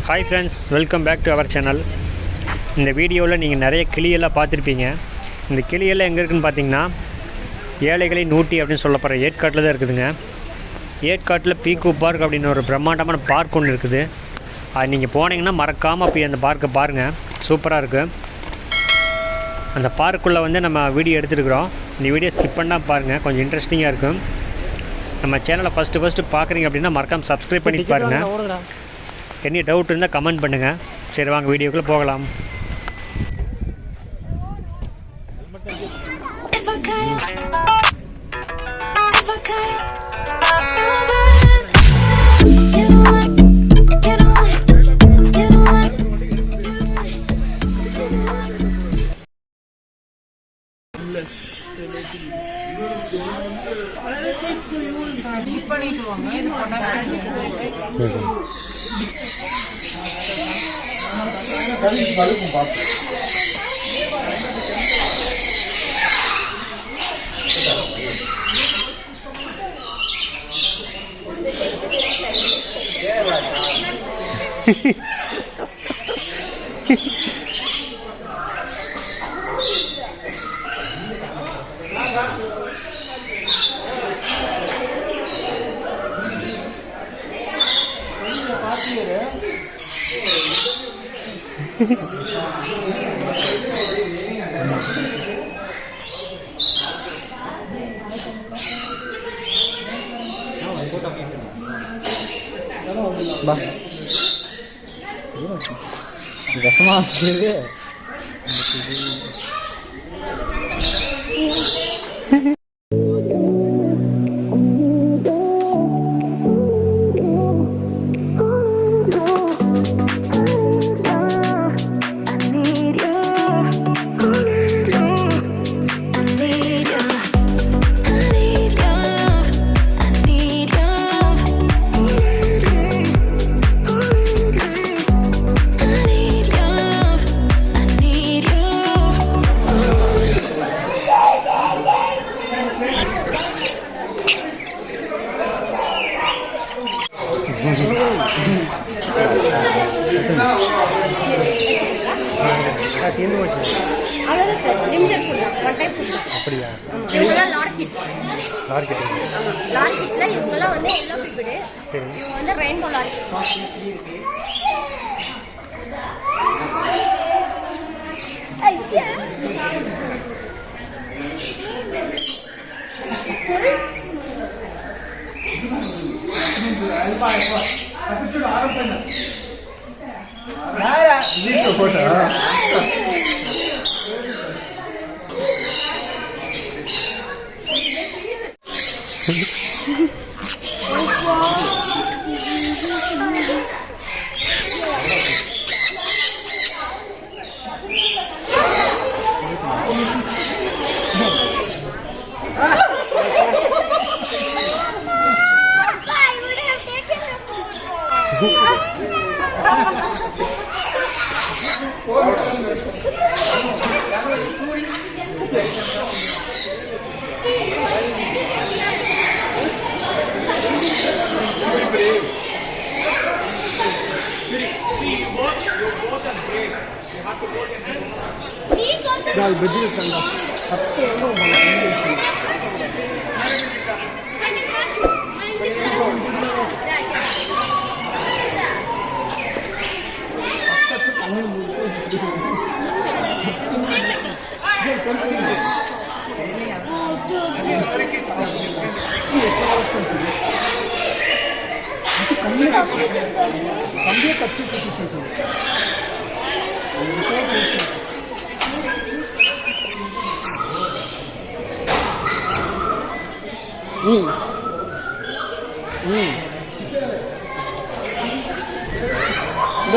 Hi friends, welcome back to our channel. இந்த வீடியோவில் நீங்கள் நிறைய கிளியெல்லாம் பார்த்துருப்பீங்க. இந்த கிளியெல்லாம் எங்கே இருக்குதுன்னு பார்த்தீங்கன்னா ஏழைகளின் ஊட்டி அப்படின்னு சொல்லப்படுற ஏற்காட்டில் தான் இருக்குதுங்க. ஏற்காட்டில் பீக்கு பார்க் அப்படின்னு ஒரு பிரம்மாண்டமான பார்க் ஒன்று இருக்குது. அது நீங்கள் போனீங்கன்னா மறக்காமல் போய் அந்த பார்க்கை பாருங்கள், சூப்பராக இருக்குது. அந்த பார்க்குள்ளே வந்து நம்ம வீடியோ எடுத்துருக்குறோம். இந்த வீடியோ ஸ்கிப் பண்ணால் பாருங்கள், கொஞ்சம் இன்ட்ரெஸ்டிங்காக இருக்கும். நம்ம சேனலை ஃபஸ்ட்டு பார்க்குறீங்க அப்படின்னா மறக்காமல் சப்ஸ்கிரைப் பண்ணி பாருங்கள். என்ன டவுட் இருந்தால் கமெண்ட் பண்ணுங்கள். சரி, வாங்க வீடியோக்குள்ளே போகலாம். ரசமா அப்படியா? லார்கிட்ல இவங்கெல்லாம் வந்து எல்லோ பிபிடு, இவங்க வந்து ரெயின்போ லார்கிட்.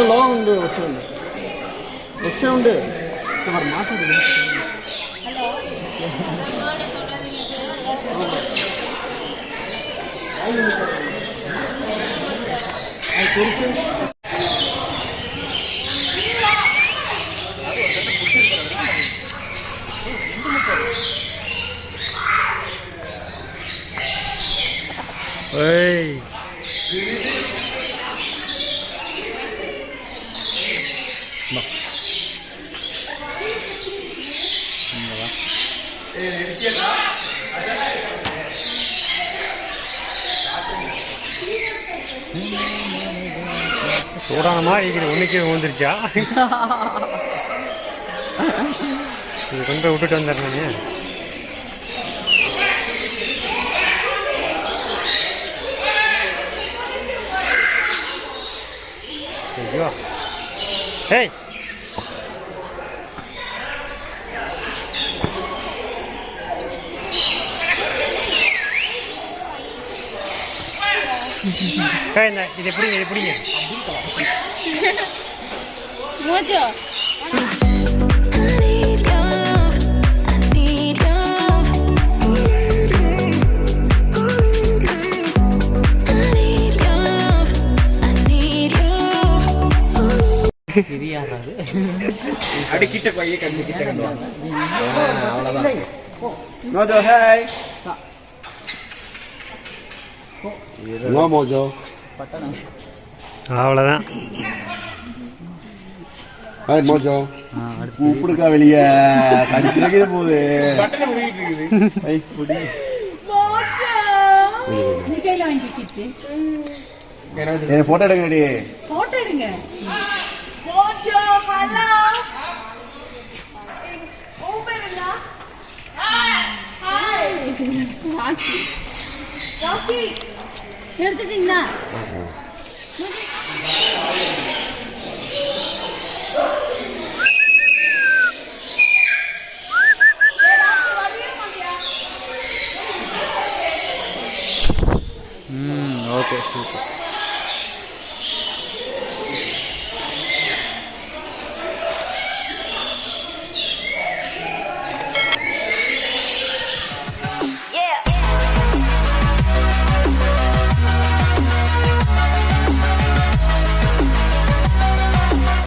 లో ఉంది వచ్చే ఉండు మరి మాట్లాడు తెలుసు ஏய் சூடான மாதிரி இருக்கிற ஒன்றுக்கே வந்துருச்சா இது கொண்டு போய் விட்டுட்டு வந்துடுறேன் ஐயோ ஏய் இது எப்படிங்க மோஜோ அடிக்கிட்ட பைய கண்டுக்கிட்ட அவ்வளவுதான் மோஜோ ஹாய் மோஜோ அவ்வளோதான் ஹாய் மோஜோ கூப்பிடுக்கா வெளியே கடிச்சிருக்கே போகுது போட்டோ எடுங்கடி போட்டோ எடுங்க மோஜோ ஹலோ ஓபன்லா ஹாய் ராக்கி எடுத்துட்டீங்களா ஓகே சூப்பர்